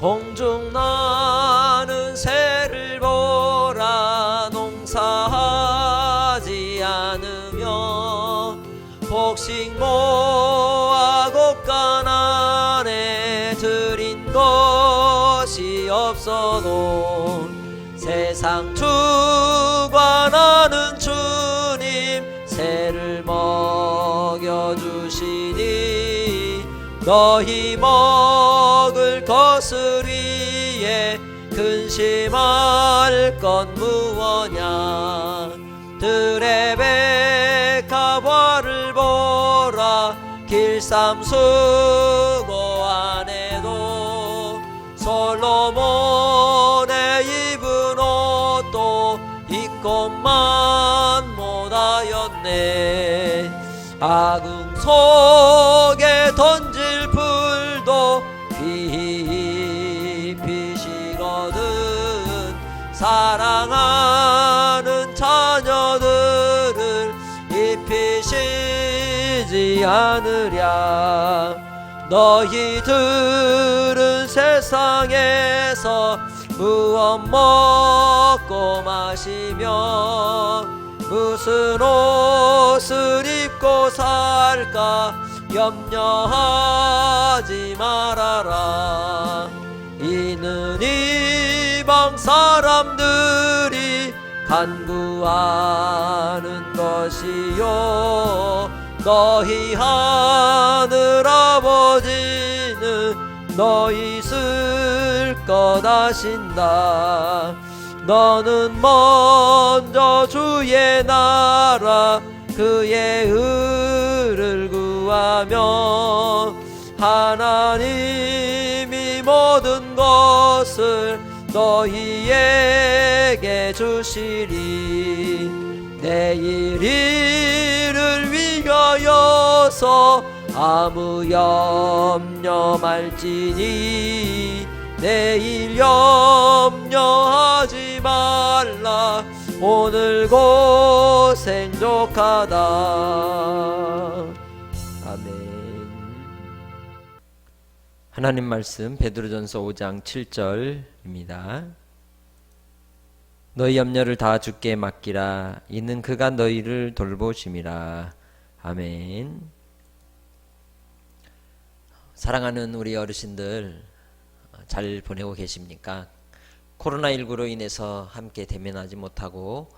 공중 나는 새를 보라. 농사하지 않으며 곡식 모아 곡간 안에 들인 것이 없어도 세상 주관하는 주님 새를 먹여주시니 너희 먹을 것을 위해 근심할 건 무엇냐. 들의 백합화를 보라. 길쌈 수고 안에도 솔로몬의 입은 옷도 이것만 못하였네. 아궁 속에 던질 풀도 피히피시거든 사랑하는 자녀들을 입히시지 않으랴. 너희들은 세상에서 무엇 먹고 마시며 무슨 옷을 입고 살까 염려하지 말아라. 이는 이방 사람들이 간구하는 것이요 너희 하늘 아버지는 너희 쓸 것 아신다. 너는 먼저 주의 나라 그의 의를 구하며 하나님이 모든 것을 너희에게 주시리. 내일 일을 위하여서 아무 염려 말지니 내일 염려하지 말라. 오늘 고생 족하다. 아멘. 하나님 말씀 베드로전서 5장 7절입니다. 너희 염려를 다 주께 맡기라. 이는 그가 너희를 돌보심이라. 아멘. 사랑하는 우리 어르신들 잘 보내고 계십니까? 코로나19로 인해서 함께 대면하지 못하고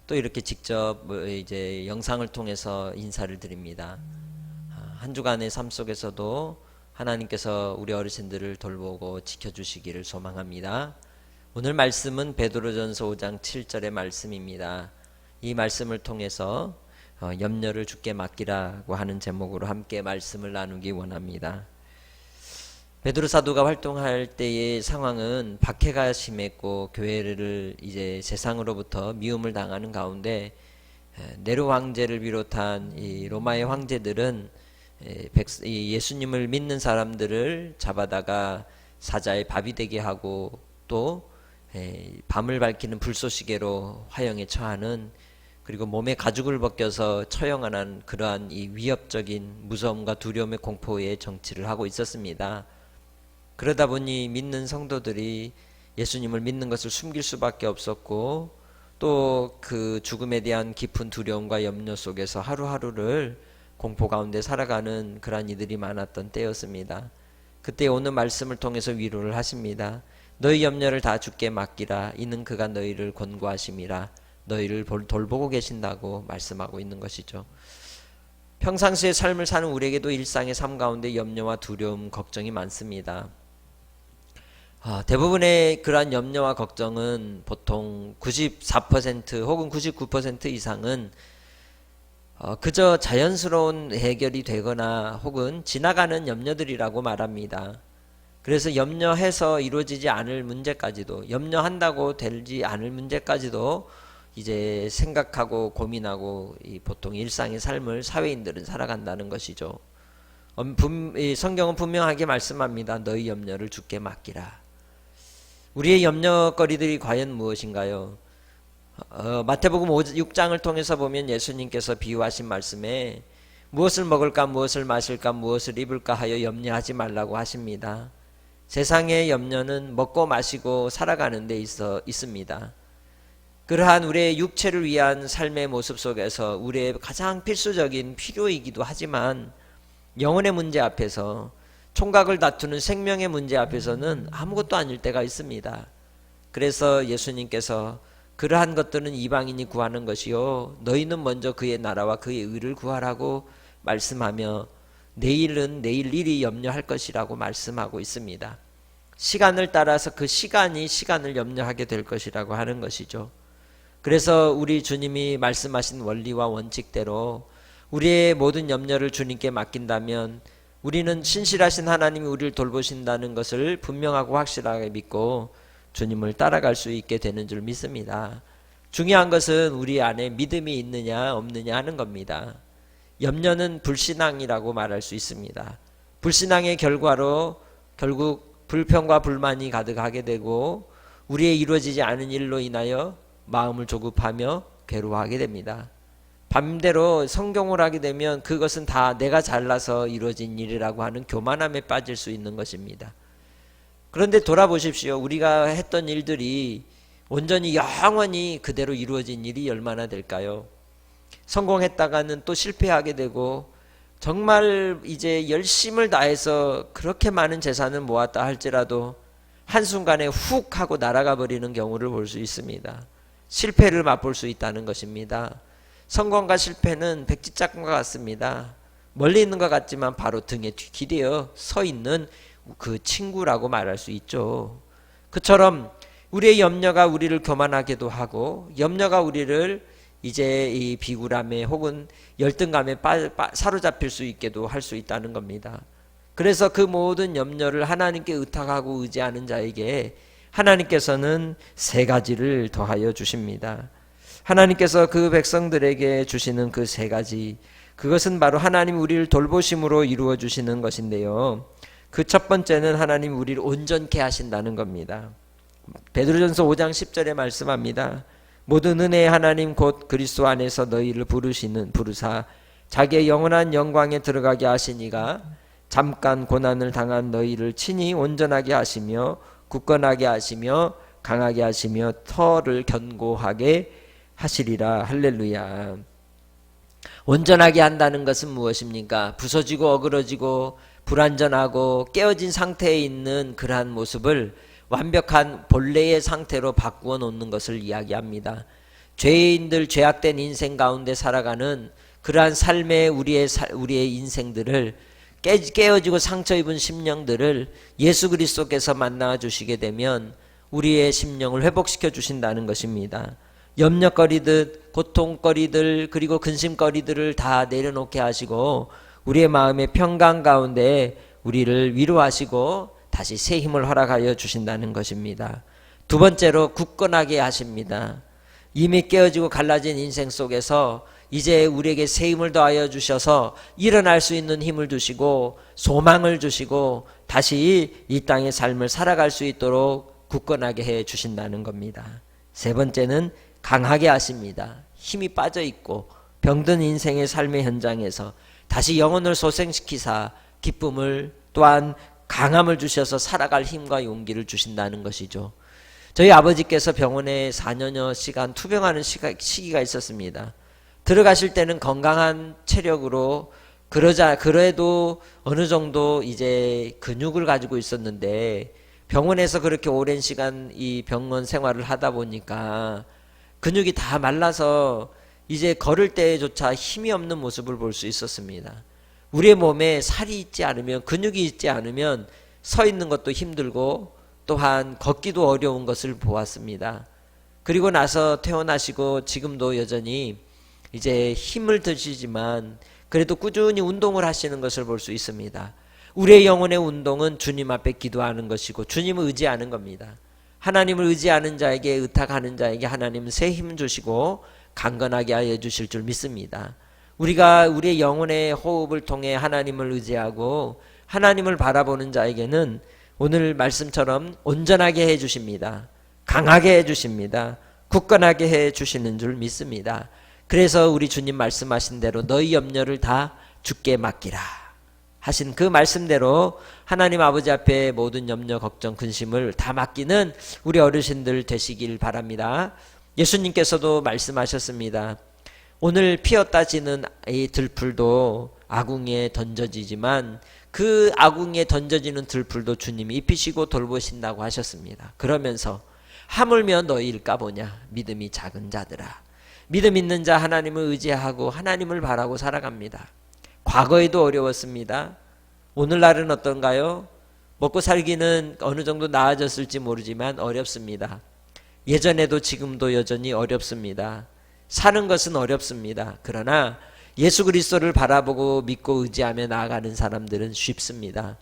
또 이렇게 직접 이제 영상을 통해서 인사를 드립니다. 한 주간의 삶 속에서도 하나님께서 우리 어르신들을 돌보고 지켜주시기를 소망합니다. 오늘 말씀은 베드로전서 5장 7절의 말씀입니다. 이 말씀을 통해서 염려를 주께 맡기라고 하는 제목으로 함께 말씀을 나누기 원합니다. 베드로 사도가 활동할 때의 상황은 박해가 심했고 교회를 이제 세상으로부터 미움을 당하는 가운데 네로 황제를 비롯한 이 로마의 황제들은 예수님을 믿는 사람들을 잡아다가 사자의 밥이 되게 하고 또 밤을 밝히는 불쏘시개로 화형에 처하는, 그리고 몸에 가죽을 벗겨서 처형하는 그러한 이 위협적인 무서움과 두려움의 공포의 정치를 하고 있었습니다. 그러다 보니 믿는 성도들이 예수님을 믿는 것을 숨길 수밖에 없었고 또 그 죽음에 대한 깊은 두려움과 염려 속에서 하루하루를 공포 가운데 살아가는 그러한 이들이 많았던 때였습니다. 그때 오늘 말씀을 통해서 위로를 하십니다. 너희 염려를 다 주께 맡기라. 이는 그가 너희를 권고하심이라. 너희를 돌보고 계신다고 말씀하고 있는 것이죠. 평상시의 삶을 사는 우리에게도 일상의 삶 가운데 염려와 두려움, 걱정이 많습니다. 대부분의 그러한 염려와 걱정은 보통 94% 혹은 99% 이상은 그저 자연스러운 해결이 되거나 혹은 지나가는 염려들이라고 말합니다. 그래서 염려해서 이루어지지 않을 문제까지도, 염려한다고 되지 않을 문제까지도 이제 생각하고 고민하고 보통 일상의 삶을 사회인들은 살아간다는 것이죠. 성경은 분명하게 말씀합니다. 너희 염려를 주께 맡기라. 우리의 염려거리들이 과연 무엇인가요? 마태복음 6장을 통해서 보면 예수님께서 비유하신 말씀에 무엇을 먹을까, 무엇을 마실까, 무엇을 입을까 하여 염려하지 말라고 하십니다. 세상의 염려는 먹고 마시고 살아가는 데 있습니다. 그러한 우리의 육체를 위한 삶의 모습 속에서 우리의 가장 필수적인 필요이기도 하지만 영혼의 문제 앞에서, 총각을 다투는 생명의 문제 앞에서는 아무것도 아닐 때가 있습니다. 그래서 예수님께서 그러한 것들은 이방인이 구하는 것이요 너희는 먼저 그의 나라와 그의 의를 구하라고 말씀하며 내일은 내일 일이 염려할 것이라고 말씀하고 있습니다. 시간을 따라서 그 시간을 염려하게 될 것이라고 하는 것이죠. 그래서 우리 주님이 말씀하신 원리와 원칙대로 우리의 모든 염려를 주님께 맡긴다면 우리는 신실하신 하나님이 우리를 돌보신다는 것을 분명하고 확실하게 믿고 주님을 따라갈 수 있게 되는 줄 믿습니다. 중요한 것은 우리 안에 믿음이 있느냐 없느냐 하는 겁니다. 염려는 불신앙이라고 말할 수 있습니다. 불신앙의 결과로 결국 불평과 불만이 가득하게 되고 우리의 이루어지지 않은 일로 인하여 마음을 조급하며 괴로워하게 됩니다. 반대로 성경을 하게 되면 그것은 다 내가 잘나서 이루어진 일이라고 하는 교만함에 빠질 수 있는 것입니다. 그런데 돌아보십시오. 우리가 했던 일들이 온전히 영원히 그대로 이루어진 일이 얼마나 될까요? 성공했다가는 또 실패하게 되고 정말 이제 열심을 다해서 그렇게 많은 재산을 모았다 할지라도 한순간에 훅 하고 날아가 버리는 경우를 볼 수 있습니다. 실패를 맛볼 수 있다는 것입니다. 성공과 실패는 백지장과 같습니다. 멀리 있는 것 같지만 바로 등에 기대어 서 있는 그 친구라고 말할 수 있죠. 그처럼 우리의 염려가 우리를 교만하게도 하고 염려가 우리를 이제 이 비굴함에 혹은 열등감에 사로잡힐 수 있게도 할 수 있다는 겁니다. 그래서 그 모든 염려를 하나님께 의탁하고 의지하는 자에게 하나님께서는 세 가지를 더하여 주십니다. 하나님께서 그 백성들에게 주시는 그 세 가지, 그것은 바로 하나님 우리를 돌보심으로 이루어 주시는 것인데요. 그 첫 번째는 하나님 우리를 온전케 하신다는 겁니다. 베드로전서 5장 10절에 말씀합니다. 모든 은혜의 하나님 곧 그리스도 안에서 너희를 부르사 자기의 영원한 영광에 들어가게 하시니가 잠깐 고난을 당한 너희를 친히 온전하게 하시며 굳건하게 하시며 강하게 하시며 터를 견고하게 하시리라. 할렐루야. 온전하게 한다는 것은 무엇입니까? 부서지고 어그러지고 불완전하고 깨어진 상태에 있는 그러한 모습을 완벽한 본래의 상태로 바꾸어 놓는 것을 이야기합니다. 죄인들, 죄악된 인생 가운데 살아가는 그러한 삶의 우리의 인생들을 깨어지고 상처 입은 심령들을 예수 그리스도께서 만나 주시게 되면 우리의 심령을 회복시켜 주신다는 것입니다. 염려거리듯 고통거리들 그리고 근심거리들을 다 내려놓게 하시고 우리의 마음의 평강 가운데 우리를 위로하시고 다시 새 힘을 허락하여 주신다는 것입니다. 두 번째로 굳건하게 하십니다. 이미 깨어지고 갈라진 인생 속에서 이제 우리에게 새 힘을 더하여 주셔서 일어날 수 있는 힘을 주시고 소망을 주시고 다시 이 땅의 삶을 살아갈 수 있도록 굳건하게 해 주신다는 겁니다. 세 번째는 강하게 하십니다. 힘이 빠져 있고 병든 인생의 삶의 현장에서 다시 영혼을 소생시키사 기쁨을 또한 강함을 주셔서 살아갈 힘과 용기를 주신다는 것이죠. 저희 아버지께서 병원에 4년여 시간 투병하는 시기가 있었습니다. 들어가실 때는 건강한 체력으로 그래도 어느 정도 이제 근육을 가지고 있었는데 병원에서 그렇게 오랜 시간 이 병원 생활을 하다 보니까 근육이 다 말라서 이제 걸을 때조차 힘이 없는 모습을 볼 수 있었습니다. 우리의 몸에 살이 있지 않으면, 근육이 있지 않으면 서 있는 것도 힘들고 또한 걷기도 어려운 것을 보았습니다. 그리고 나서 퇴원하시고 지금도 여전히 이제 힘을 드시지만 그래도 꾸준히 운동을 하시는 것을 볼 수 있습니다. 우리의 영혼의 운동은 주님 앞에 기도하는 것이고 주님을 의지하는 겁니다. 하나님을 의지하는 자에게, 의탁하는 자에게 하나님은 새 힘 주시고 강건하게 하여 주실 줄 믿습니다. 우리가 우리의 영혼의 호흡을 통해 하나님을 의지하고 하나님을 바라보는 자에게는 오늘 말씀처럼 온전하게 해 주십니다. 강하게 해 주십니다. 굳건하게 해 주시는 줄 믿습니다. 그래서 우리 주님 말씀하신 대로 너희 염려를 다 주께 맡기라. 하신 그 말씀대로 하나님 아버지 앞에 모든 염려, 걱정, 근심을 다 맡기는 우리 어르신들 되시길 바랍니다. 예수님께서도 말씀하셨습니다. 오늘 피었다 지는 이 들풀도 아궁이에 던져지지만 그 아궁이에 던져지는 들풀도 주님이 입히시고 돌보신다고 하셨습니다. 그러면서 하물며 너희일까 보냐 믿음이 작은 자들아. 믿음 있는 자 하나님을 의지하고 하나님을 바라고 살아갑니다. 과거에도 어려웠습니다. 오늘날은 어떤가요? 먹고 살기는 어느 정도 나아졌을지 모르지만 어렵습니다. 예전에도 지금도 여전히 어렵습니다. 사는 것은 어렵습니다. 그러나 예수 그리스도를 바라보고 믿고 의지하며 나아가는 사람들은 쉽습니다.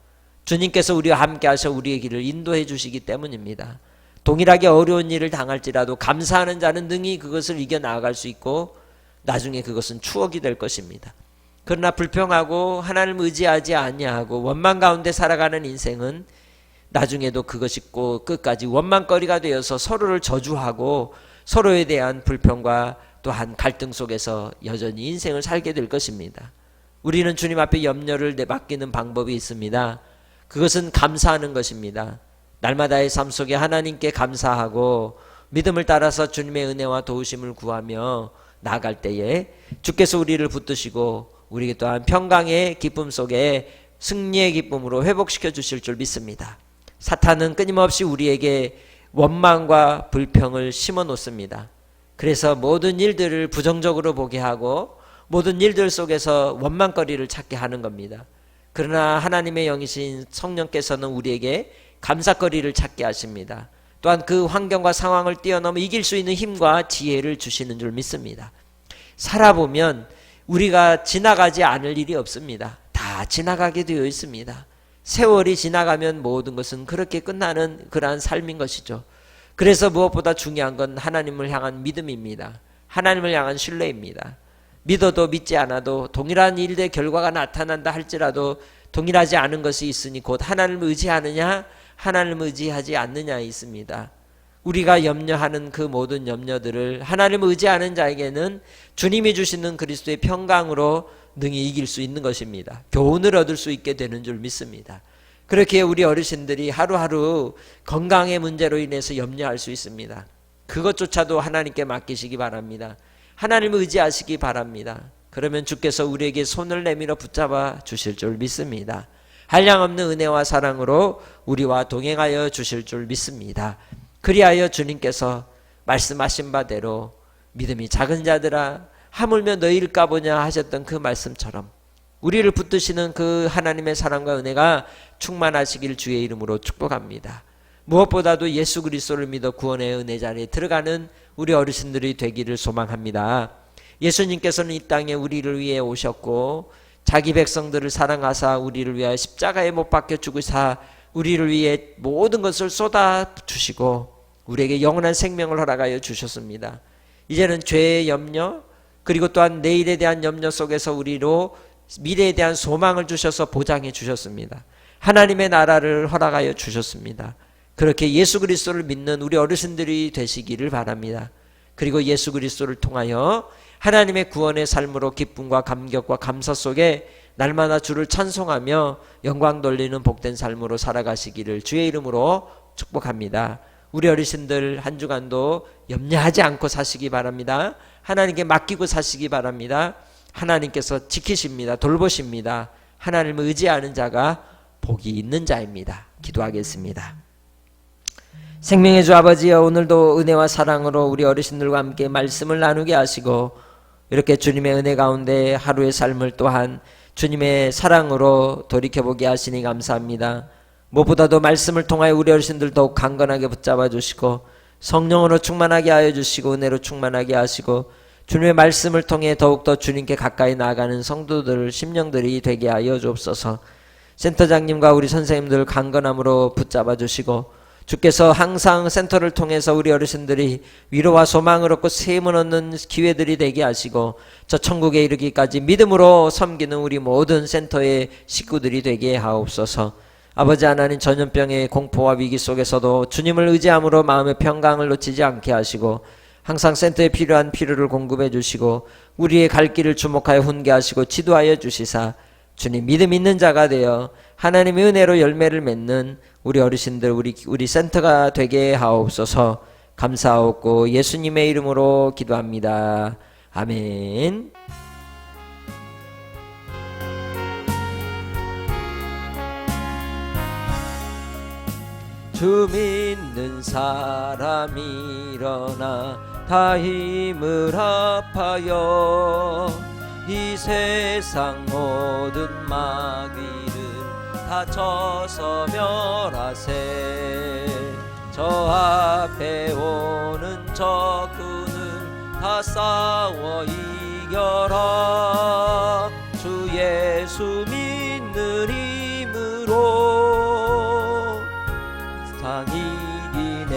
주님께서 우리와 함께 하셔 우리의 길을 인도해 주시기 때문입니다. 동일하게 어려운 일을 당할지라도 감사하는 자는 능히 그것을 이겨 나아갈 수 있고 나중에 그것은 추억이 될 것입니다. 그러나 불평하고 하나님을 의지하지 아니하고 원망 가운데 살아가는 인생은 나중에도 그것이 꼭 끝까지 원망거리가 되어서 서로를 저주하고 서로에 대한 불평과 또한 갈등 속에서 여전히 인생을 살게 될 것입니다. 우리는 주님 앞에 염려를 맡기는 방법이 있습니다. 그것은 감사하는 것입니다. 날마다의 삶 속에 하나님께 감사하고 믿음을 따라서 주님의 은혜와 도우심을 구하며 나아갈 때에 주께서 우리를 붙드시고 우리에게 또한 평강의 기쁨 속에 승리의 기쁨으로 회복시켜 주실 줄 믿습니다. 사탄은 끊임없이 우리에게 원망과 불평을 심어 놓습니다. 그래서 모든 일들을 부정적으로 보게 하고 모든 일들 속에서 원망거리를 찾게 하는 겁니다. 그러나 하나님의 영이신 성령께서는 우리에게 감사거리를 찾게 하십니다. 또한 그 환경과 상황을 뛰어넘어 이길 수 있는 힘과 지혜를 주시는 줄 믿습니다. 살아보면 우리가 지나가지 않을 일이 없습니다. 다 지나가게 되어 있습니다. 세월이 지나가면 모든 것은 그렇게 끝나는 그러한 삶인 것이죠. 그래서 무엇보다 중요한 건 하나님을 향한 믿음입니다. 하나님을 향한 신뢰입니다. 믿어도 믿지 않아도 동일한 일의 결과가 나타난다 할지라도 동일하지 않은 것이 있으니 곧 하나님을 의지하느냐 하나님을 의지하지 않느냐에 있습니다. 우리가 염려하는 그 모든 염려들을 하나님을 의지하는 자에게는 주님이 주시는 그리스도의 평강으로 능히 이길 수 있는 것입니다. 교훈을 얻을 수 있게 되는 줄 믿습니다. 그렇게 우리 어르신들이 하루하루 건강의 문제로 인해서 염려할 수 있습니다. 그것조차도 하나님께 맡기시기 바랍니다. 하나님을 의지하시기 바랍니다. 그러면 주께서 우리에게 손을 내밀어 붙잡아 주실 줄 믿습니다. 한량없는 은혜와 사랑으로 우리와 동행하여 주실 줄 믿습니다. 그리하여 주님께서 말씀하신 바대로 믿음이 작은 자들아 하물며 너희일까 보냐 하셨던 그 말씀처럼 우리를 붙드시는 그 하나님의 사랑과 은혜가 충만하시길 주의 이름으로 축복합니다. 무엇보다도 예수 그리스도를 믿어 구원의 은혜 자리에 들어가는 우리 어르신들이 되기를 소망합니다. 예수님께서는 이 땅에 우리를 위해 오셨고 자기 백성들을 사랑하사 우리를 위하여 십자가에 못 박혀 죽으사 우리를 위해 모든 것을 쏟아 주시고 우리에게 영원한 생명을 허락하여 주셨습니다. 이제는 죄의 염려 그리고 또한 내일에 대한 염려 속에서 우리로 미래에 대한 소망을 주셔서 보장해 주셨습니다. 하나님의 나라를 허락하여 주셨습니다. 그렇게 예수 그리스도를 믿는 우리 어르신들이 되시기를 바랍니다. 그리고 예수 그리스도를 통하여 하나님의 구원의 삶으로 기쁨과 감격과 감사 속에 날마다 주를 찬송하며 영광 돌리는 복된 삶으로 살아가시기를 주의 이름으로 축복합니다. 우리 어르신들 한 주간도 염려하지 않고 사시기 바랍니다. 하나님께 맡기고 사시기 바랍니다. 하나님께서 지키십니다. 돌보십니다. 하나님을 의지하는 자가 복이 있는 자입니다. 기도하겠습니다. 생명의 주 아버지여, 오늘도 은혜와 사랑으로 우리 어르신들과 함께 말씀을 나누게 하시고 이렇게 주님의 은혜 가운데 하루의 삶을 또한 주님의 사랑으로 돌이켜보게 하시니 감사합니다. 무엇보다도 말씀을 통하여 우리 어르신들 더욱 강건하게 붙잡아 주시고 성령으로 충만하게 하여 주시고 은혜로 충만하게 하시고 주님의 말씀을 통해 더욱더 주님께 가까이 나아가는 성도들 심령들이 되게 하여 주옵소서. 센터장님과 우리 선생님들 강건함으로 붙잡아 주시고 주께서 항상 센터를 통해서 우리 어르신들이 위로와 소망을 얻고 세임을 얻는 기회들이 되게 하시고 저 천국에 이르기까지 믿음으로 섬기는 우리 모든 센터의 식구들이 되게 하옵소서. 아버지 하나님, 전염병의 공포와 위기 속에서도 주님을 의지함으로 마음의 평강을 놓치지 않게 하시고 항상 센터에 필요한 필요를 공급해 주시고 우리의 갈 길을 주목하여 훈계하시고 지도하여 주시사 주님, 믿음 있는 자가 되어 하나님의 은혜로 열매를 맺는 우리 어르신들, 우리 센터가 되게 하옵소서. 감사하옵고 예수님의 이름으로 기도합니다. 아멘. 주 믿는 사람이 일어나 다 힘을 합하여 이 세상 모든 마귀를 다 쳐서 멸하세. 저 앞에 오는 적군을 다 싸워 이겨라. 주 예수 믿는 힘으로 세상 이기네.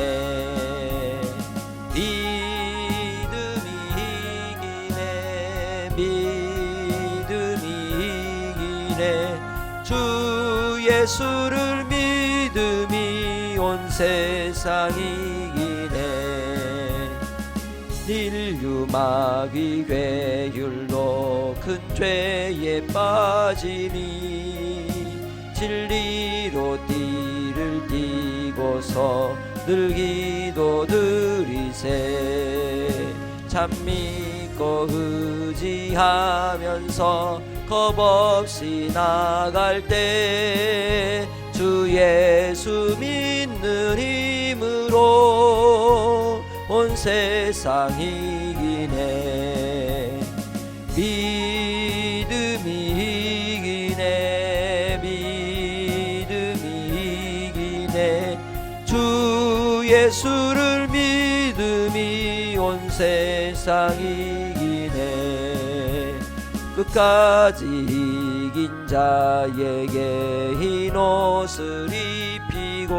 믿음이 이기네. 믿음이 이기네. 주 예수를 믿음이 온 세상 이기네. 인류 마귀 괴율로 큰 죄에 빠지니 진리로 띠를 띠고서 늘 기도 드리세. 참 믿고 의지하면서 겁없이 나갈 때 주 예수 믿는 힘으로 온 세상 이기네. 믿음이 이기네. 믿음이 이기네. 주 예수를 믿음이 온 세상 이기네. 끝까지 이긴 자에게 흰 옷을 입히고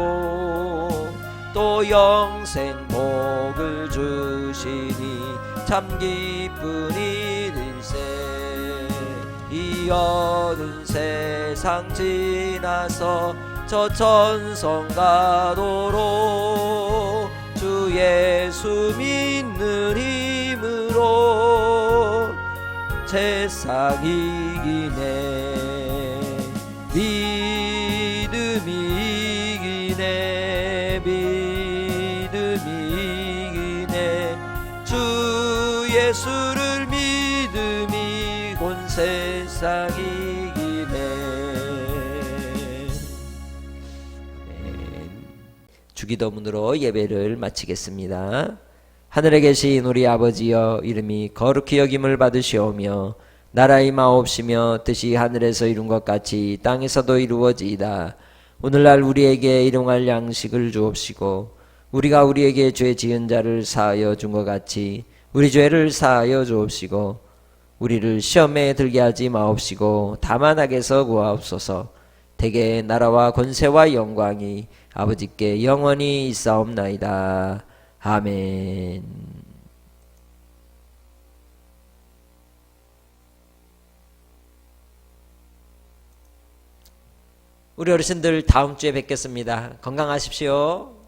또 영생 복을 주시니 참 기쁜 일일세. 이 어두운 세상 지나서 저 천성 가도록 주 예수 믿는 힘으로 세상 이기네. 믿음이 이기네. 믿음이 이기네. 주 예수를 믿음이 온 세상 이기네. 주기도문으로 예배를 마치겠습니다. 하늘에 계신 우리 아버지여, 이름이 거룩히 여김을 받으시오며 나라의 마옵시며 뜻이 하늘에서 이룬 것 같이 땅에서도 이루어지이다. 오늘날 우리에게 일용할 양식을 주옵시고 우리가 우리에게 죄 지은 자를 사하여 준 것 같이 우리 죄를 사하여 주옵시고 우리를 시험에 들게 하지 마옵시고 다만 악에서 구하옵소서. 대개 나라와 권세와 영광이 아버지께 영원히 있사옵나이다. 아멘. 우리 어르신들 다음 주에 뵙겠습니다. 건강하십시오.